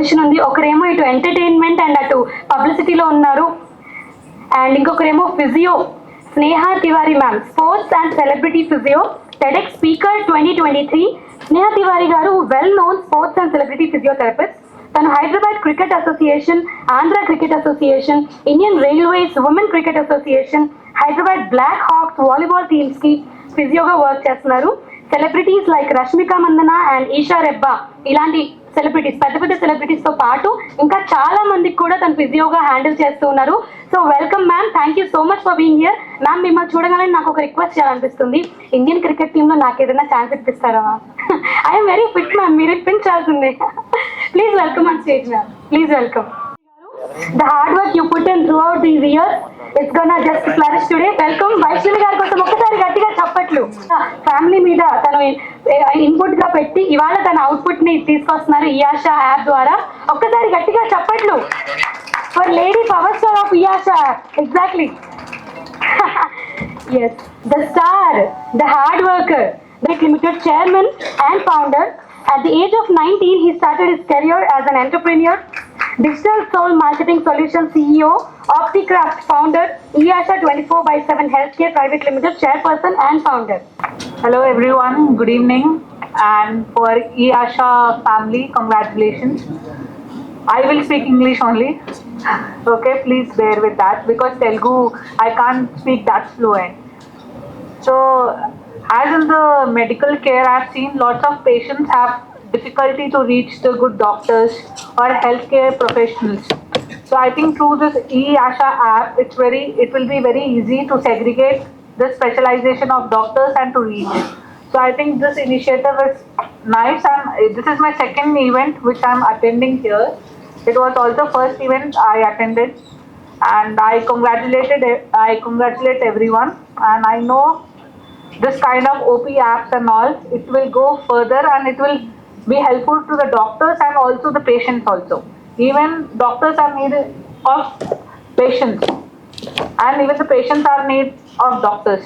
Position ఉంది, ఒకరేమో ఇటు ఎంటర్టైన్మెంట్ అండ్ అటు పబ్లిసిటీలో ఉన్నారు. అండ్ ఇంకొకరేమో physio Sneha Tiwari ma'am, sports and celebrity physio, TEDx speaker 2023. Sneha Tiwari garu well known sports and celebrity physiotherapist. తను Hyderabad cricket association, Andhra cricket association, Indian railways women cricket association, Hyderabad black hawks volleyball teams కి ఫిజియోగా వర్క్ చేస్తున్నారు. Celebrities like Rashmika Mandanna and Eesha Rebba ఇలాంటి celebrities, పెద్ద పెద్ద celebrities తో పాటు ఇంకా చాలా మందికి కూడా తను ఫిజియోగా హ్యాండిల్ చేస్తూ ఉన్నారు. So welcome ma'am, thank you so much for being here. Ma'am మిమ్మల్ని చూడగానే నాకు ఒక రిక్వెస్ట్ చేయాలనిపిస్తుంది, ఇండియన్ క్రికెట్ టీమ్ లో నాకు ఏదైనా ఛాన్స్ ఇప్పిస్తారా? ఐఎమ్ వెరీ ఫిట్ మ్యామ్, మీరు ఇప్పించాల్సిందే. Please welcome on stage ma'am, please welcome. The hard work you put in throughout these years, it's gonna just flourish today. Welcome Vaishnavi గారి కోసం ఒక్కసారి గట్టిగా చప్పట్లు. ఫ్యామిలీ మీద తను ఇన్పుట్ గా పెట్టి ఇవాళ తన అవుట్పుట్ ని తీసుకొస్తున్నారు ఈయాషా యాప్ ద్వారా. ఒక్కసారి గట్టిగా చప్పట్లు for lady power star of Eyasha app. Exactly. Yes, the star, the hard worker, the limited chairman and founder. At the age of 19, he started his career as an entrepreneur, Digital Soul Marketing Solutions CEO, OptiCraft founder, EASHA 24/7 Healthcare Private Limited chairperson and founder. Hello everyone, good evening, and for EASHA family, congratulations. I will speak English only. Okay, please bear with that because Telugu I can't speak that fluent. So, as in the medical care, I've seen lots of patients have difficulty to reach the good doctors or healthcare professionals. So I think through this EASHA app, it will be very easy to segregate the specialization of doctors and to reach. So I think this initiative is nice, and this is my second event which I'm attending here. It was also first event I attended, and I congratulate everyone, and I know this kind of OP apps and all, it will go further and it will be helpful to the doctors and also the patients also. Even doctors are needed of patients, and even the patients are need of doctors.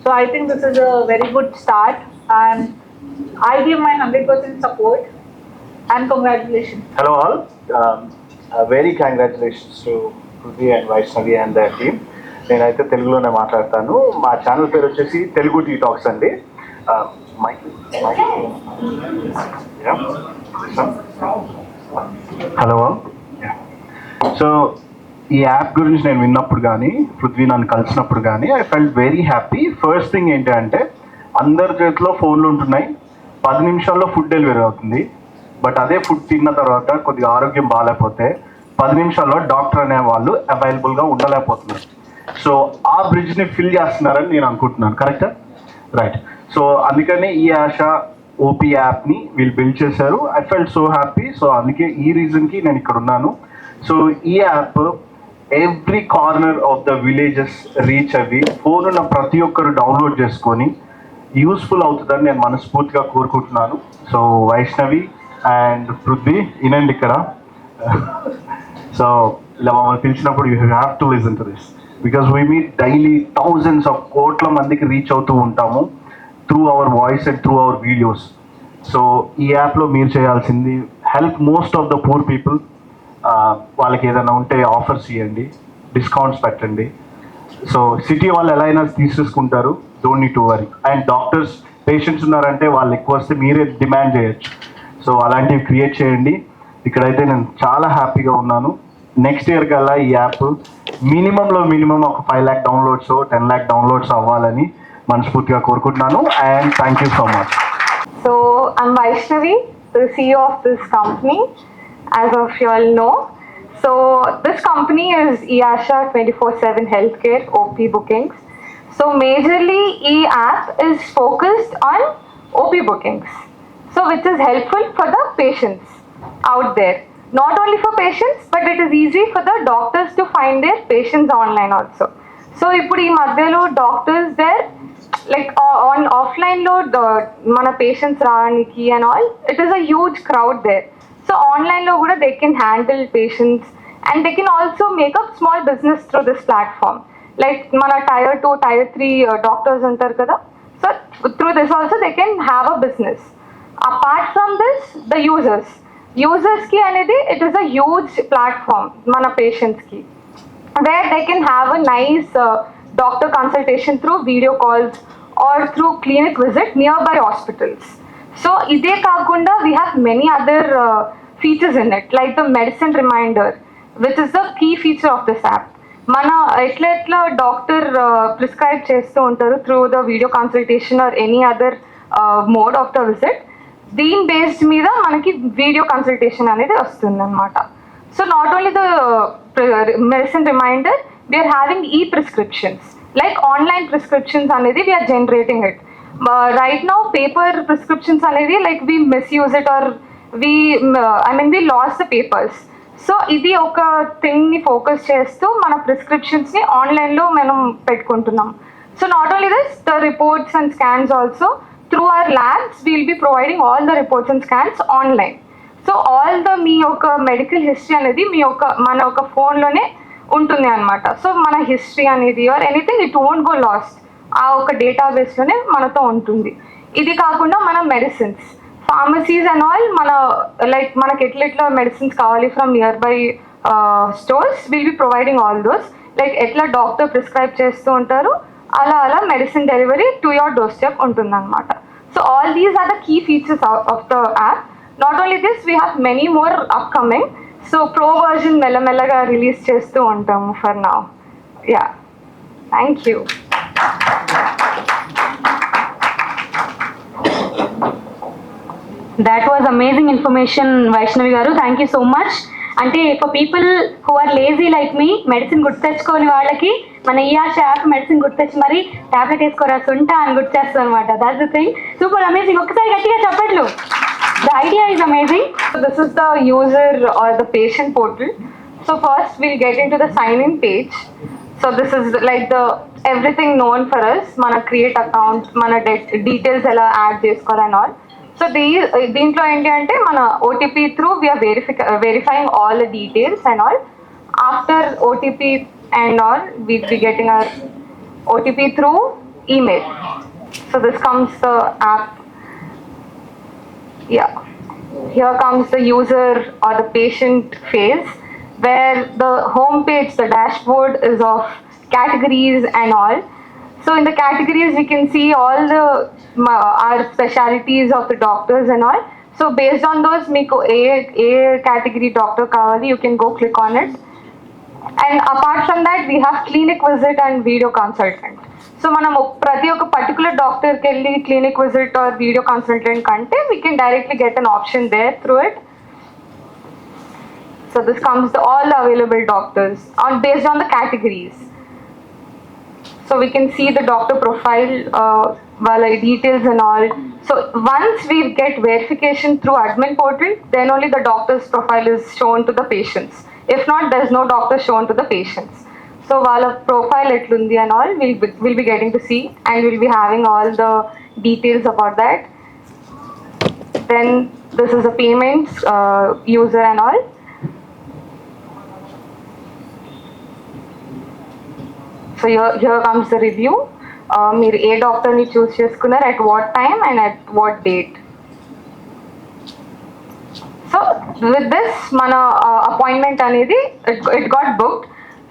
So I think this is a very good start, and I give my 100% support and congratulations. Hello all, very congratulations to Prudvi and Vaishnavi and their team. నేనైతే తెలుగులోనే మాట్లాడతాను. మా channel పేరు వచ్చేసి Telugu tea talks అండి. Hello. So ఈ app గురించి నేను విన్నప్పుడు కానీ పృథ్వీ నన్ను కలిసినప్పుడు కానీ I felt very happy. First thing ఏంటి అంటే అందరి చేతిలో ఫోన్లు ఉంటున్నాయి, 10 నిమిషాల్లో ఫుడ్ డెలివరీ అవుతుంది. బట్ అదే ఫుడ్ తిన్న తర్వాత కొద్దిగా ఆరోగ్యం బాగాలేకపోతే 10 నిమిషాల్లో డాక్టర్ అనే వాళ్ళు అవైలబుల్గా ఉండలేకపోతున్నారు. సో ఆ బ్రిడ్జ్ని ఫిల్ చేస్తున్నారని నేను అనుకుంటున్నాను. కరెక్టా? రైట్. సో అందుకని ఈ ఆశా ఓపీ యాప్ని వీళ్ళు బిల్డ్ చేశారు. I felt so happy. So అందుకే ఈ రీజన్కి నేను ఇక్కడ ఉన్నాను. సో ఈ app every corner of the villages reach అవి ఫోన్ ఉన్న ప్రతి ఒక్కరు డౌన్లోడ్ చేసుకొని యూస్ఫుల్ అవుతుందని నేను మనస్ఫూర్తిగా కోరుకుంటున్నాను. సో వైష్ణవి అండ్ పృథ్వీ వినండి ఇక్కడ. సో ఇలా మమ్మల్ని పిలిచినప్పుడు you have to listen to this because we meet daily thousands of కోట్ల మందికి రీచ్ అవుతూ ఉంటాము through our voice and through our videos. So ఈ యాప్లో మీరు చేయాల్సింది help most of the poor people. వాళ్ళకి ఏదైనా ఉంటే ఆఫర్స్ ఇవ్వండి, డిస్కౌంట్స్ పెట్టండి. సో సిటీ వాళ్ళు ఎలా అయినా తీసేసుకుంటారు, don't need to worry. And doctors patients ఉన్నారంటే వాళ్ళు ఎక్కువ వస్తే మీరే డిమాండ్ చేయొచ్చు. సో అలాంటివి క్రియేట్ చేయండి. ఇక్కడైతే నేను చాలా హ్యాపీగా ఉన్నాను. నెక్స్ట్ ఇయర్ కల్లా ఈ యాప్ మినిమం ఒక 5 lakh డౌన్లోడ్స్ 10 lakh డౌన్లోడ్స్ అవ్వాలని మనస్ఫూర్తిగా కోరుకుంటున్నాను. And thank you so much. So I'm Vaishnavi, the CEO of this company, as of you all know. So this company is EASHA 24/7 Healthcare OP bookings. So majorly e-app is focused on OP bookings, so which is helpful for the patients out there. Not only for patients, but it is easy for the doctors to find their patients online also. So ఇప్పుడు ఈ మధ్యలో doctors there like on offline లో మన patients రావడానికి and all it is a huge crowd there. So online లో కూడా they can handle patients and they can also make up small business through this platform. Like మన Tier 2, Tier 3 doctors ఉంటారు కదా, so through this also they can have a business. Apart from this the users users ki anedi it is a huge platform mana patients ki, where they can have a nice doctor consultation through video calls or through clinic visit nearby hospitals. So ide kaakunda we have many other features in it, like the medicine reminder, which is the key feature of this app. మన ఎట్లా doctor prescribe చేస్తూ ఉంటారు through the video consultation or any other mode of the visit, దీని based మీద మనకి video consultation అనేది వస్తుంది అనమాట. So not only the medicine reminder, we are having ఈ ప్రిస్క్రిప్షన్స్ లైక్ ఆన్లైన్ ప్రిస్క్రిప్షన్స్ అనేది we are generating it. Right now paper prescriptions అనేది like we misuse it or we lose the papers. So ఇది ఒక థింగ్ని focus చేస్తూ మన ప్రిస్క్రిప్షన్స్ని ఆన్లైన్లో మనం పెట్టుకుంటున్నాం. So not only this, the reports and scans also through our labs will be providing all the reports and scans online. So all the మీ యొక్క medical history అనేది మన ఒక ఫోన్లోనే ఉంటుంది అనమాట. సో మన హిస్టరీ అనేది or anything it won't go lost, ఆ ఒక డేటాబేస్లోనే మనతో ఉంటుంది. ఇది కాకుండా మన medicines, pharmacies and all, like మనకి ఎట్లా మెడిసిన్స్ కావాలి from nearby stores will be providing all those. Like ఎట్లా డాక్టర్ ప్రిస్క్రైబ్ చేస్తూ ఉంటారు అలా medicine delivery to your doorstep ఉంటుంది అనమాట. So all these are the key features of the app. Not only this, we have many more upcoming. So pro version మెల్లమెల్లగా release చేస్తూ ఉంటాము for now. Yeah, thank you. That was amazing information, Vaishnavi garu. Thank you so much. అంటే for people who are lazy like me, medicine గుర్తు తెచ్చుకోని వాళ్ళకి మన ఈ ఆశ app medicine గుర్తు తెచ్చి మరి టాబ్లెట్ వేసుకోరా సుంటా అని గుర్తు చేస్తాం అనమాట. That's the thing. Super amazing. ఒక్కసారి గట్టిగా చెప్పట్లు. The idea is amazing. This is the user or the patient portal. So first we'll get into the sign in page. So this is like the everything known for us. Mana create account, mana details ela add cheskoru and all. So దీంట్లో ఏంటి అంటే మన OTP through we are verifying all the details and all. After OTP and all, we'll be getting our OTP through email. So this comes the app. Yeah, here comes the user or the patient phase, where the home page, the dashboard is of categories and all. So in the categories we can see all the our specialties of the doctors and all. So based on those, meeku a category doctor kavali, you can go click on it. And apart from that, we have clinic visit and video consultant. So manam prati oka particular doctor kelli clinic visit or video consultant kante, we can directly get an option there through it. So this comes to all the available doctors based on the categories. So we can see the doctor profile, details and all. So once we get verification through admin portal, then only the doctor's profile is shown to the patients. If not, there's no doctor shown to the patients. So while a profile etlundi and all, we'll be getting to see, and we'll be having all the details about that. Then this is the payments, user and all. So here comes the review. మీరు ఏ డాక్టర్ని చూస్ చేసుకున్నారు, at what time and at what date. So with this మన appointment అనేది it got booked.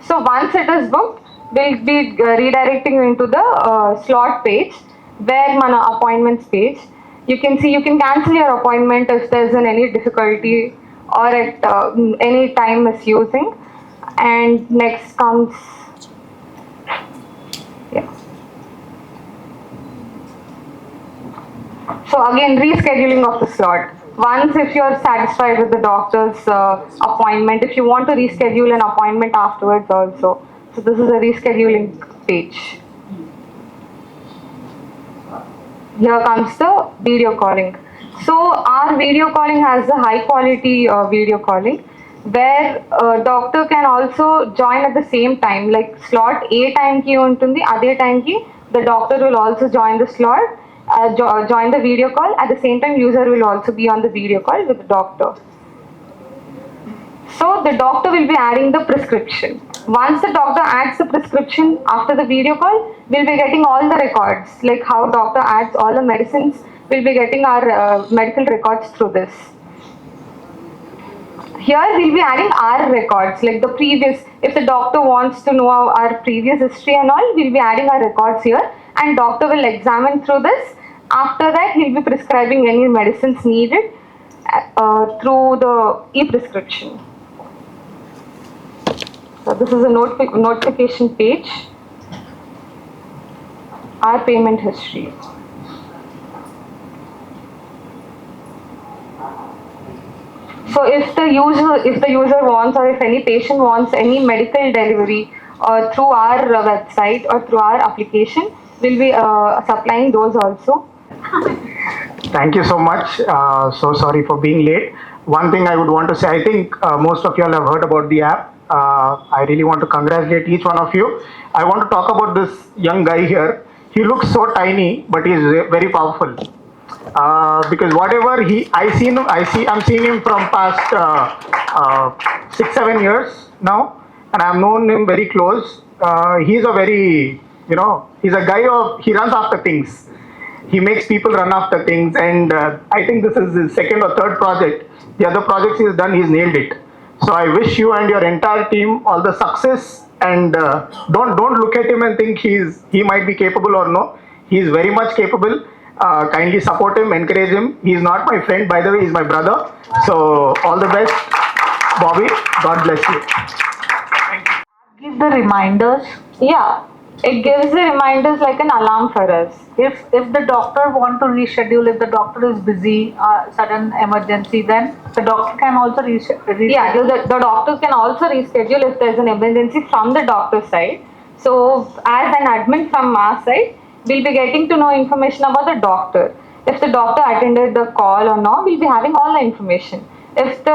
So once it is booked, we'll be redirecting into the slot page, where మన appointments page. You can cancel your appointment if there's any difficulty or at any time misusing. And next comes so again, rescheduling of the slot. Once if you're satisfied with the doctor's appointment, if you want to reschedule an appointment afterwards also. So this is a rescheduling page. Here comes the video calling. So our video calling has a high quality video calling, where doctor can also join at the same time. Like slot A time ki untundi, ade time ki the doctor will also join the slot. Join the video call. At the same time, user will also be on the video call with the doctor. So the doctor will be adding the prescription. Once the doctor adds the prescription after the video call, we'll be getting all the records, like how doctor adds all the medicines. We'll be getting our medical records through this. here we'll be adding our records, like the previous, if the doctor wants to know our previous history and all, we'll be adding our records here, and doctor will examine through this. After that, he'll be prescribing any medicines needed through the e-prescription. So this is a notification page. Our payment history. So if the user wants, or if any patient wants any medical delivery through our website or through our application, we'll be supplying those also. Thank you so much. So sorry for being late. One thing I would want to say, I think most of you all have heard about the app. I really want to congratulate each one of you. I want to talk about this young guy here. He looks so tiny, but he is very powerful. Because whatever I'm seeing him from past 6-7 years now, and I've known him very close. He's a very, he's a guy he runs after things. He makes people run after things, and I think this is his second or third project. The other projects he's done, he's nailed it. So I wish you and your entire team all the success, and don't look at him and think he might be capable or no. He is very much capable. Kindly support him, encourage him. He is not my friend, by the way, he's my brother. So all the best, Bobby. God bless you. Give the reminders. Yeah, it gives the reminders like an alarm for us. If the doctor want to reschedule, if the doctor is busy, sudden emergency, then the doctor can also reschedule. Yeah, the doctors can also reschedule if there's an emergency from the doctor's side. So as an admin from our side, we'll be getting to know information about the doctor. If the doctor attended the call or not, we'll be having all the information. If the,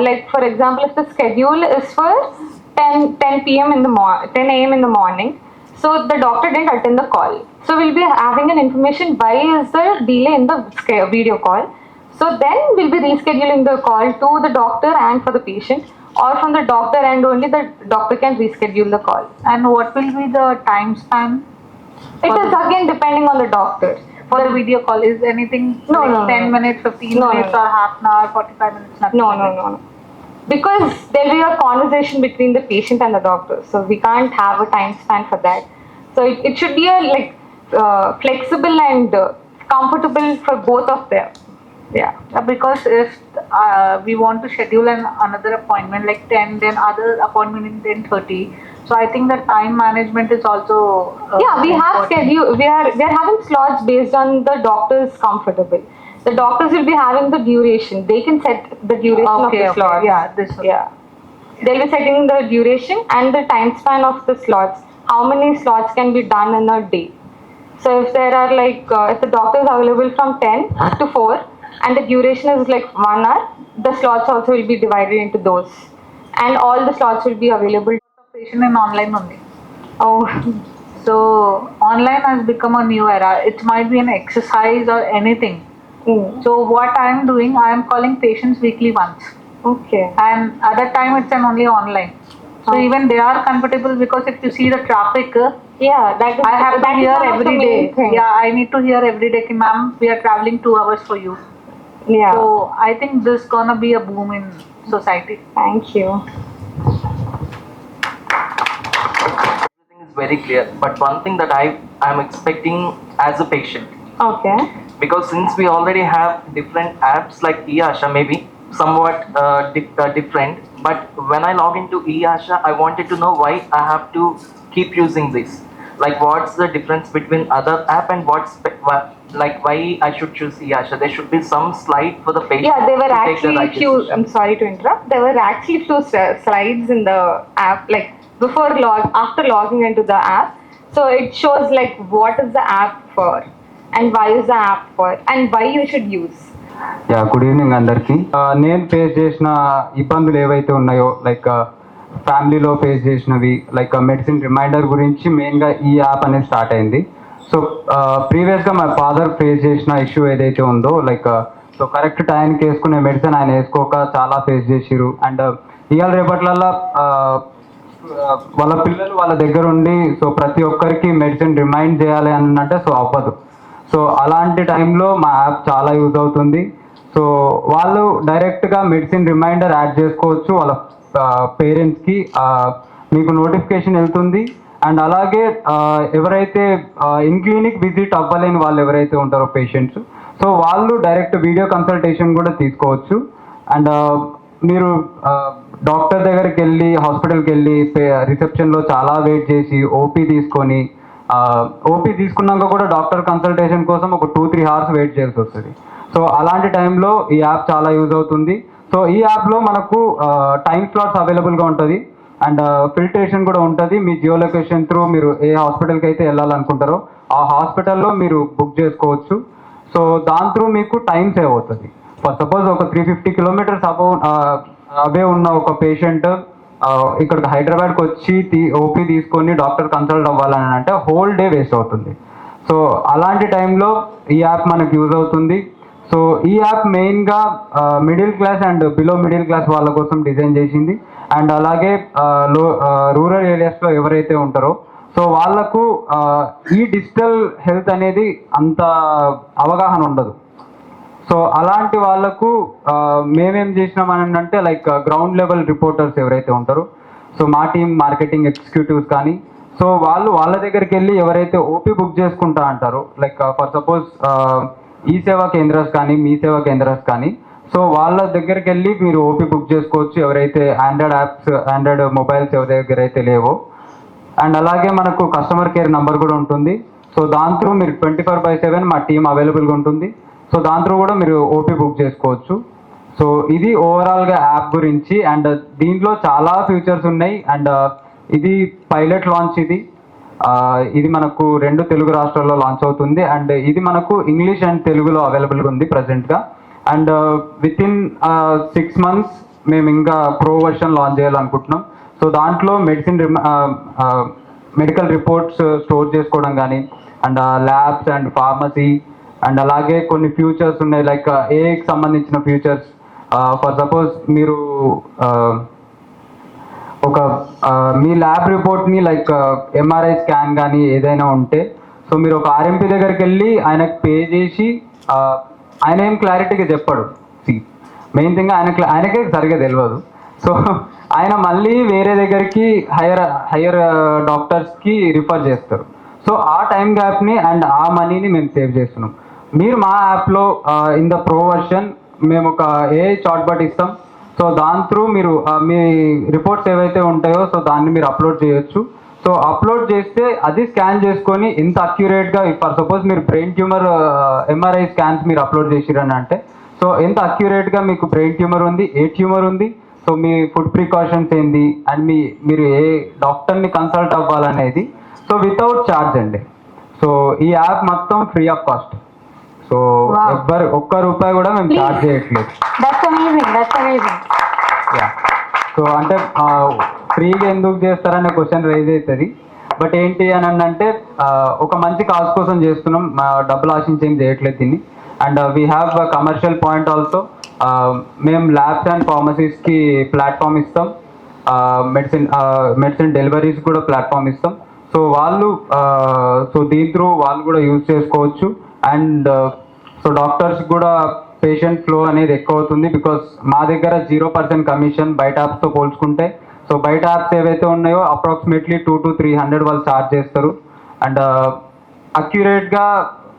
like for example, if the schedule is for 10 p.m. 10 a.m. in the morning, so the doctor didn't attend the call. So we'll be having an information why is the delay in the video call. So then we'll be rescheduling the call to the doctor and for the patient, or from the doctor and only the doctor can reschedule the call. And what will be the time span? It is again depending on the doctor. For the video call, is anything No, like no, 10 no. minutes, 15 No, minutes, no. or half an hour, 45 minutes? Nothing No. like that. Because there'll be a conversation between the patient and the doctor. So we can't have a time span for that. So it should be flexible and comfortable for both of them. Yeah. Because if we want to schedule another appointment like 10, then other appointment in 10:30. So I think the time management is also Yeah, we have important. schedule. We are having slots based on the doctor's comfortable. The doctors will be having the duration. They can set the duration of the slots. Yeah, this one. Yeah. They'll be setting the duration and the time span of the slots. How many slots can be done in a day? So if there are if the doctor is available from 10 to 4 and the duration is like 1 hour, the slots also will be divided into those. And all the slots will be available. Patient in online only. Oh, So online has become a new era. It might be an exercise or anything. So what I am doing, I am calling patients weekly once, okay. and other time it's only online. So Oh. even they are comfortable, because if you see the traffic, Yeah, that is I have to that is hear one of the every main day. thing. Yeah, I need to hear every day, ma'am, we are traveling 2 hours for you. Yeah. So I think this gonna be a boom in society. Thank you. Everything is very clear, but one thing that I'm expecting as a patient, Okay. because since we already have different apps like eAsha, maybe somewhat different, but when I log into eAsha, I wanted to know why I have to keep using this. Like, what's the difference between other app and why I should choose eAsha? There should be some slide for the patient. Yeah, there were to take the actually right few. decision. I'm sorry to interrupt. There were actually few slides in the app, like after logging into the app. So it shows like what is the app for, and why is the app for, and why you should use. Yeah good evening అందరికీ. నేను face చేసిన ఇబ్బందులు ఏవైతే ఉన్నాయో, like ఫ్యామిలీలో face చేసినవి, like medicine reminder గురించి మెయిన్గా ఈ యాప్ అనేది స్టార్ట్ అయింది. సో ప్రీవియస్గా మా ఫాదర్ ఫేస్ చేసిన ఇష్యూ ఏదైతే ఉందో, లైక్ సో కరెక్ట్ టైంకి వేసుకునే మెడిసిన్ ఆయన వేసుకోక చాలా ఫేస్ చేసిరు. అండ్ ఇవాళ రేపట్లల్లో వాళ్ళ పిల్లలు వాళ్ళ దగ్గర ఉండి సో ప్రతి ఒక్కరికి మెడిసిన్ రిమైండ్ చేయాలి అని అంటే సో అవ్వదు. సో అలాంటి టైంలో మా యాప్ చాలా యూజ్ అవుతుంది. సో వాళ్ళు డైరెక్ట్గా మెడిసిన్ రిమైండర్ యాడ్ చేసుకోవచ్చు వాళ్ళ పేరెంట్స్కి, మీకు నోటిఫికేషన్ వెళ్తుంది. అండ్ అలాగే ఎవరైతే ఇన్ క్లినిక్ విజిట్ అవ్వలేని వాళ్ళు ఎవరైతే ఉంటారో పేషెంట్స్, సో వాళ్ళు డైరెక్ట్ వీడియో కన్సల్టేషన్ కూడా తీసుకోవచ్చు. అండ్ మీరు డాక్టర్ దగ్గరికి వెళ్ళి హాస్పిటల్కి వెళ్ళి రిసెప్షన్లో చాలా వెయిట్ చేసి ఓపీ తీసుకొని, ఓపీ తీసుకున్నాక కూడా డాక్టర్ కన్సల్టేషన్ కోసం ఒక 2-3 hours వెయిట్ చేయాల్సి వస్తుంది. సో అలాంటి టైంలో ఈ యాప్ చాలా యూజ్ అవుతుంది. సో ఈ యాప్లో మనకు టైం స్లాట్స్ అవైలబుల్గా ఉంటుంది అండ్ ఫిల్టరేషన్ కూడా ఉంటుంది. మీ జియో లొకేషన్ త్రూ మీరు ఏ హాస్పిటల్కి అయితే వెళ్ళాలనుకుంటారో ఆ హాస్పిటల్లో మీరు బుక్ చేసుకోవచ్చు. సో దాని త్రూ మీకు టైం సేవ్ అవుతుంది. ఫర్ సపోజ్ ఒక 350 kilometers అవే ఉన్న ఒక పేషెంట్ ఇక్కడికి హైదరాబాద్కి వచ్చి ఓపీ తీసుకొని డాక్టర్ కన్సల్ట్ అవ్వాలని అంటే హోల్ డే వేస్ట్ అవుతుంది. సో అలాంటి టైంలో ఈ యాప్ మనకు యూజ్ అవుతుంది. సో ఈ యాప్ మెయిన్గా middle class and below middle class వాళ్ళ కోసం డిజైన్ చేసింది. అండ్ అలాగే రూరల్ ఏరియాస్లో ఎవరైతే ఉంటారో సో వాళ్ళకు ఈ డిజిటల్ హెల్త్ అనేది అంత అవగాహన ఉండదు. సో అలాంటి వాళ్ళకు మేమేం చేసినామని అంటే లైక్ గ్రౌండ్ లెవెల్ రిపోర్టర్స్ ఎవరైతే ఉంటారో, సో మా టీమ్ మార్కెటింగ్ ఎగ్జిక్యూటివ్స్ కానీ, సో వాళ్ళ దగ్గరికి వెళ్ళి ఎవరైతే ఓపీ బుక్ చేసుకుంటా అంటారో, లైక్ ఫర్ సపోజ్ ఈ సేవా కేంద్రాస్ కానీ మీ సేవా కేంద్రాస్ కానీ, సో వాళ్ళ దగ్గరికి వెళ్ళి మీరు ఓపీ బుక్ చేసుకోవచ్చు ఎవరైతే ఆండ్రాయిడ్ మొబైల్స్ ఎవరి దగ్గర అయితే లేవో. అండ్ అలాగే మనకు కస్టమర్ కేర్ నెంబర్ కూడా ఉంటుంది. సో దాని త్రూ మీరు 24/7 మా టీం అవైలబుల్గా ఉంటుంది. సో దాని త్రూ కూడా మీరు ఓపీ బుక్ చేసుకోవచ్చు. సో ఇది ఓవరాల్గా యాప్ గురించి. అండ్ దీంట్లో చాలా ఫీచర్స్ ఉన్నాయి. అండ్ ఇది పైలట్ లాంచ్, ఇది మనకు 2 తెలుగు రాష్ట్రాల్లో లాంచ్ అవుతుంది. అండ్ ఇది మనకు ఇంగ్లీష్ అండ్ తెలుగులో అవైలబుల్గా ఉంది ప్రజెంట్గా. అండ్ వితిన్ 6 months మేము ఇంకా ప్రో వర్షన్ లాంచ్ చేయాలనుకుంటున్నాం. సో దాంట్లో మెడికల్ రిపోర్ట్స్ స్టోర్ చేసుకోవడం కానీ, and labs and pharmacy, and అలాగే కొన్ని ఫ్యూచర్స్ ఉన్నాయి లైక్ ఏఐకి సంబంధించిన ఫ్యూచర్స్. ఫర్ సపోజ్ మీరు ఒక మీ ల్యాబ్ రిపోర్ట్ని లైక్ ఎంఆర్ఐ స్కాన్ కానీ ఏదైనా ఉంటే, సో మీరు ఒక ఆర్ఎంపీ దగ్గరికి వెళ్ళి ఆయనకు పే చేసి ఆయన ఏం క్లారిటీగా చెప్పాడు. మెయిన్ థింగ్ ఆయనకే సరిగా తెలియదు. సో ఆయన మళ్ళీ వేరే దగ్గరికి హయ్యర్ డాక్టర్స్కి రిఫర్ చేస్తారు. సో ఆ టైం గ్యాప్ని అండ్ ఆ మనీని మేము సేవ్ చేస్తున్నాం. మీరు మా యాప్లో ఇన్ ద ప్రో వర్షన్ మేము ఒక ఏఐ చాట్బాట్ ఇస్తాం. సో దాని త్రూ మీరు మీ రిపోర్ట్స్ ఏవైతే ఉంటాయో సో దాన్ని మీరు అప్లోడ్ చేయొచ్చు. సో అప్లోడ్ చేస్తే అది స్కాన్ చేసుకొని ఇంత అక్యురేట్గా, ఫర్ సపోజ్ మీరు బ్రెయిన్ ట్యూమర్ ఎంఆర్ఐ స్కాన్స్ మీరు అప్లోడ్ చేసిరని అంటే, సో ఎంత అక్యురేట్గా మీకు బ్రెయిన్ ట్యూమర్ ఉంది, ఏ ట్యూమర్ ఉంది, సో మీ ఫుడ్ ప్రికాషన్స్ ఏంది, అండ్ మీరు ఏ డాక్టర్ని కన్సల్ట్ అవ్వాలనేది, సో వితౌట్ ఛార్జ్ అండి. సో ఈ యాప్ మొత్తం ఫ్రీ ఆఫ్ కాస్ట్. సో ఒక్క రూపాయి కూడా మేము ఛార్జ్ చేయట్లేదు. సో అంటే ఫ్రీగా ఎందుకు చేస్తారనే క్వశ్చన్ రైజ్ అవుతుంది. బట్ ఏంటి అని అంటే ఒక మంచి కాజ్ కోసం చేస్తున్నాం, డబ్బులు ఆశించి ఏం చేయట్లేదు దీన్ని. And we have commercial point also. మేము ల్యాబ్స్ అండ్ ఫార్మసీస్కి ప్లాట్ఫామ్ ఇస్తాం, మెడిసిన్ డెలివరీస్ కూడా ప్లాట్ఫామ్ ఇస్తాం. సో సో దీని త్రూ వాళ్ళు కూడా యూజ్ చేసుకోవచ్చు. అండ్ సో డాక్టర్స్ కూడా పేషెంట్ ఫ్లో అనేది ఎక్కువ అవుతుంది. బికాస్ మా దగ్గర 0% కమిషన్ బయట యాప్స్తో పోల్చుకుంటే. సో బయట యాప్స్ ఏవైతే ఉన్నాయో అప్రాక్సిమేట్లీ 200 to 300 వాళ్ళు ఛార్జ్ చేస్తారు. అండ్ అక్యురేట్గా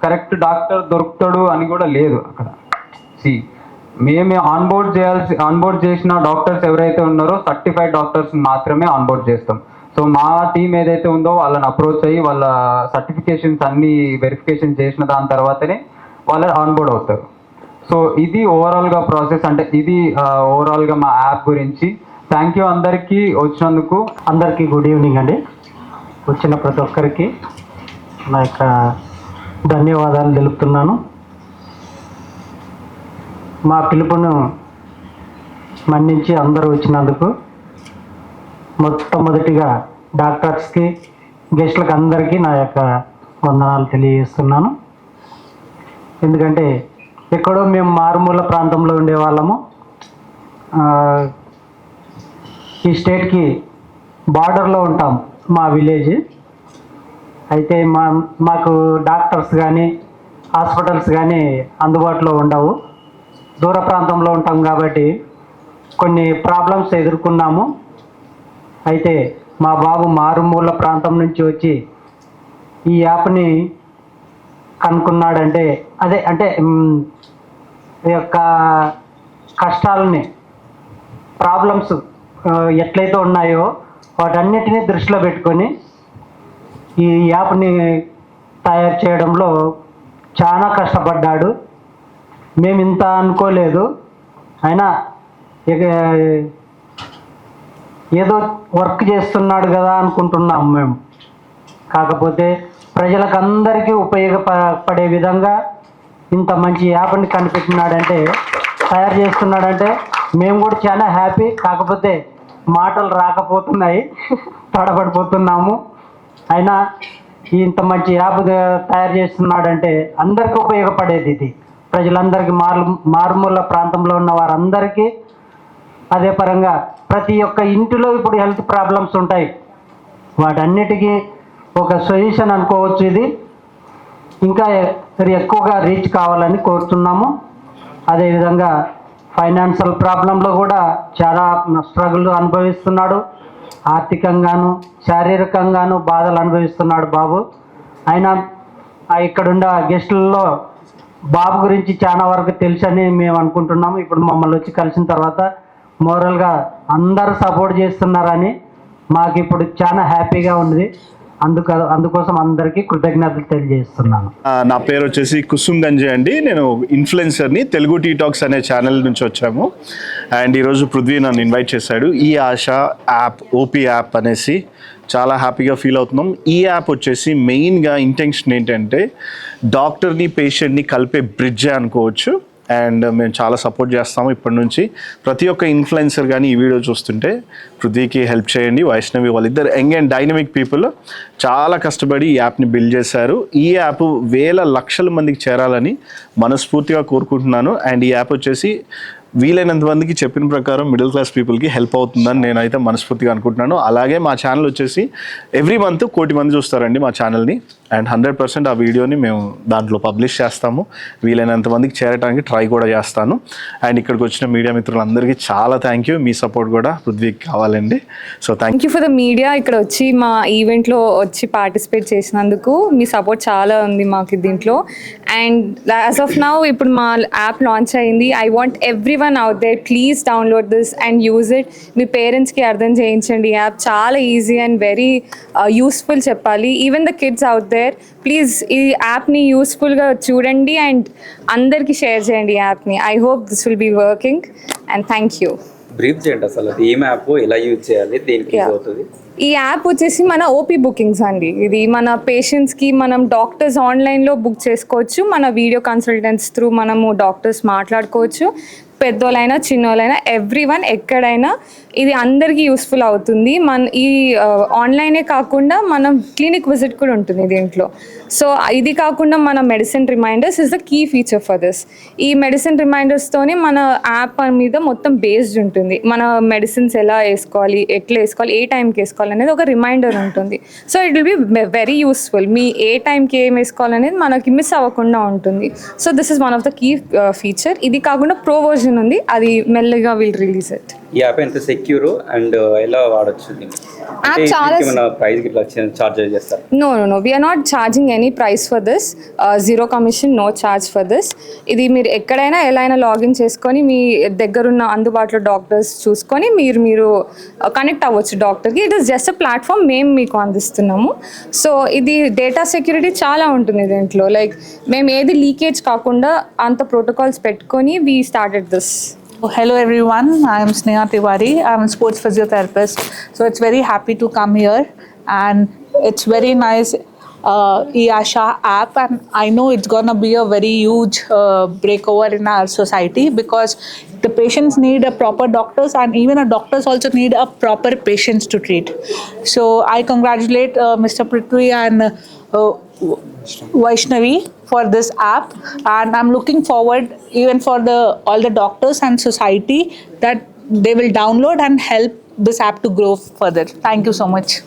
కరెక్ట్ డాక్టర్ దొరుకుతాడు అని కూడా లేదు అక్కడ. మేము ఆన్బోర్డ్ చేసిన డాక్టర్స్ ఎవరైతే ఉన్నారో సర్టిఫైడ్ డాక్టర్స్ మాత్రమే ఆన్బోర్డ్ చేస్తాం. సో మా టీం ఏదైతే ఉందో వాళ్ళని అప్రోచ్ అయ్యి వాళ్ళ సర్టిఫికేషన్స్ అన్ని వెరిఫికేషన్ చేసిన దాని తర్వాతనే వాళ్ళు ఆన్బోర్డ్ అవుతారు. సో ఇది ఓవరాల్గా ప్రాసెస్. అంటే ఇది ఓవరాల్గా మా యాప్ గురించి. థ్యాంక్ యూ అందరికీ వచ్చినందుకు. అందరికీ గుడ్ ఈవినింగ్ అండి. వచ్చిన ప్రతి ఒక్కరికి నా యొక్క ధన్యవాదాలు తెలుపుతున్నాను. మా పిలుపును మన్నించి అందరూ వచ్చినందుకు మొట్టమొదటిగా డాక్టర్స్కి, గెస్ట్లకు అందరికీ నా యొక్క వందనాలు తెలియజేస్తున్నాను. ఎందుకంటే ఎక్కడో మేము మారుమూల ప్రాంతంలో ఉండేవాళ్ళము. ఈ స్టేట్కి బార్డర్లో ఉంటాం మా విలేజ్. అయితే మాకు డాక్టర్స్ కానీ హాస్పిటల్స్ కానీ అందుబాటులో ఉండవు. దూర ప్రాంతంలో ఉంటాం కాబట్టి కొన్ని ప్రాబ్లమ్స్ ఎదుర్కొన్నాము. అయితే మా బాబు మారుమూల ప్రాంతం నుంచి వచ్చి ఈ యాప్ని కనుక్కున్నాడంటే ఈ యొక్క కష్టాలని ప్రాబ్లమ్స్ ఎట్లయితే ఉన్నాయో వాటన్నిటినీ దృష్టిలో పెట్టుకొని ఈ యాప్ని తయారు చేయడంలో చాలా కష్టపడ్డాడు. మేము ఇంత అనుకోలేదు. అయినా ఏదో వర్క్ చేస్తున్నాడు కదా అనుకుంటున్నాం మేము. కాకపోతే ప్రజలకు అందరికీ ఉపయోగపడే విధంగా ఇంత మంచి యాప్ని కనిపెట్టినాడంటే, తయారు చేస్తున్నాడంటే మేము కూడా చాలా హ్యాపీ. కాకపోతే మాటలు రాకపోతున్నాయి, తడబడిపోతున్నాము. అయినా ఇంత మంచి యాప్ తయారు చేస్తున్నాడంటే అందరికీ ఉపయోగపడేది ఇది. ప్రజలందరికీ మారుమూల ప్రాంతంలో ఉన్న వారందరికీ అదే పరంగా ప్రతి ఒక్క ఇంటిలో ఇప్పుడు హెల్త్ ప్రాబ్లమ్స్ ఉంటాయి. వాటన్నిటికీ ఒక సొల్యూషన్ అనుకోవచ్చు. ఇది ఇంకా ఎక్కువగా రీచ్ కావాలని కోరుతున్నాము. అదేవిధంగా ఫైనాన్షియల్ ప్రాబ్లంలో కూడా చాలా స్ట్రగుల్ అనుభవిస్తున్నాడు. ఆర్థికంగాను శారీరకంగాను బాధలు అనుభవిస్తున్నాడు బాబు. అయినా ఇక్కడున్న గెస్టులలో బాబు గురించి చాలా వరకు తెలుసని మేము అనుకుంటున్నాము. ఇప్పుడు మమ్మల్ని వచ్చి కలిసిన తర్వాత మోరల్గా అందరూ సపోర్ట్ చేస్తున్నారని మాకు ఇప్పుడు చాలా హ్యాపీగా ఉంది. అందుకోసం అందరికీ కృతజ్ఞతలు తెలియజేస్తున్నాను. నా పేరు వచ్చేసి కుసుమ్ గంజే అండి. నేను ఇన్ఫ్లుయెన్సర్ని. తెలుగు టీ టాక్స్ అనే ఛానల్ నుంచి వచ్చాము. అండ్ ఈరోజు పృథ్వీ నన్ను ఇన్వైట్ చేశాడు. ఈ ఆశ యాప్, ఓపీ యాప్ అనేసి చాలా హ్యాపీగా ఫీల్ అవుతున్నాం. ఈ యాప్ వచ్చేసి మెయిన్గా ఇంటెన్షన్ ఏంటంటే డాక్టర్ని పేషెంట్ని కలిపే బ్రిడ్జ్ అనుకోవచ్చు. అండ్ మేము చాలా సపోర్ట్ చేస్తాము ఇప్పటి నుంచి. ప్రతి ఒక్క ఇన్ఫ్లుయెన్సర్ కానీ ఈ వీడియో చూస్తుంటే పృథ్వీకి హెల్ప్ చేయండి. వైష్ణవి వాళ్ళిద్దరు యంగ్ అండ్ డైనమిక్ పీపుల్ చాలా కష్టపడి ఈ యాప్ని బిల్డ్ చేశారు. ఈ యాప్ వేల లక్షల మందికి చేరాలని మనస్ఫూర్తిగా కోరుకుంటున్నాను. అండ్ ఈ యాప్ వచ్చేసి వీలైనంత మందికి చెప్పిన ప్రకారం మిడిల్ క్లాస్ పీపుల్కి హెల్ప్ అవుతుందని నేనైతే మనస్ఫూర్తిగా అనుకుంటున్నాను. అలాగే మా ఛానల్ వచ్చేసి ఎవ్రీ మంత్ 1 కోటి మంది చూస్తారండి మా ఛానల్ని. అండ్ 100% ఆ వీడియోని మేము దాంట్లో పబ్లిష్ చేస్తాము. వీలైనంత మందికి చేరడానికి ట్రై కూడా చేస్తాను. అండ్ ఇక్కడికి వచ్చిన మీడియా మిత్రులందరికీ చాలా థ్యాంక్ యూ. మీ సపోర్ట్ కూడా పృథ్వీకి కావాలండి. So thank you for the media. ఇక్కడ వచ్చి మా ఈవెంట్లో వచ్చి పార్టిసిపేట్ చేసినందుకు మీ సపోర్ట్ చాలా ఉంది మాకు దీంట్లో. అండ్ యాజ్ ఆఫ్ నౌ ఇప్పుడు మా యాప్ లాంచ్ అయింది. I want everyone out there, please download this and use it. మీ పేరెంట్స్కి అర్థం చేయించండి. ఈ యాప్ చాలా ఈజీ అండ్ వెరీ యూస్ఫుల్ చెప్పాలి. Even the kids out there, please ఈ యాప్ని యూస్ఫుల్గా చూడండి అండ్ అందరికీ షేర్ చేయండి ఈ యాప్ని. I hope this will be working and thank you. Brief చేయండి అసలు అది ఏం యాప్, ఎలా యూజ్ చేయాలి, దేనికి యూజ్ అవుతుంది? ఈ యాప్ వచ్చేసి మన ఓపీ బుకింగ్స్ అండి. ఇది మన పేషెంట్స్కి మనం డాక్టర్స్ ఆన్లైన్లో బుక్ చేసుకోవచ్చు. మన వీడియో కన్సల్టెంట్స్ త్రూ మనము డాక్టర్స్ మాట్లాడుకోవచ్చు. పెద్దోళ్ళైనా చిన్నోళ్ళైనా ఎవ్రీవన్ ఎక్కడైనా ఇది అందరికీ యూస్ఫుల్ అవుతుంది. ఈ ఆన్లైనే కాకుండా మనం క్లినిక్ విజిట్ కూడా ఉంటుంది దీంట్లో. సో ఇది కాకుండా మన medicine reminders is the key feature for this. ఈ మెడిసిన్ రిమైండర్స్తోనే మన యాప్ మీద మొత్తం బేస్డ్ ఉంటుంది. మన మెడిసిన్స్ ఎలా వేసుకోవాలి, ఎట్లా వేసుకోవాలి, ఏ టైంకి వేసుకోవాలి అనేది ఒక రిమైండర్ ఉంటుంది. So it will be very useful. మీ ఏ టైంకి ఏం వేసుకోవాలనేది మనకి మిస్ అవ్వకుండా ఉంటుంది. So this is one of the key feature. ఇది కాకుండా ప్రో వర్జన్ ఉంది, అది మెల్లగా విల్ రిలీజ్ ఇట్. ఈ యాప్ ఎంత సెక్యూర్ అండ్ ఎలా వాడొచ్చు? ప్రైస్ గిట్లా చార్జ్ చేస్తారు? No, we are not charging any price for this. Zero commission, no charge for this. ఇది మీరు ఎక్కడైనా ఎలా అయినా లాగిన్ చేసుకొని మీ దగ్గరున్న అందుబాటులో డాక్టర్స్ చూసుకొని మీరు కనెక్ట్ అవ్వచ్చు డాక్టర్కి. It is just a platform మేము మీకు అందిస్తున్నాము. సో ఇది డేటా సెక్యూరిటీ చాలా ఉంటుంది దీంట్లో. లైక్ మేము ఏది లీకేజ్ కాకుండా అంత ప్రోటోకాల్స్ పెట్టుకొని we started this. Hello everyone, I am Sneha Tiwari. I am a sports physiotherapist. So it's very happy to come here and it's very nice eAsha app, and I know it's gonna be a very huge breakover in our society because the patients need a proper doctors and even a doctors also need a proper patients to treat. So I congratulate Mr. Prithvi and Vaishnavi for this app, and I'm looking forward even for all the doctors and society that they will download and help this app to grow further. Thank you so much.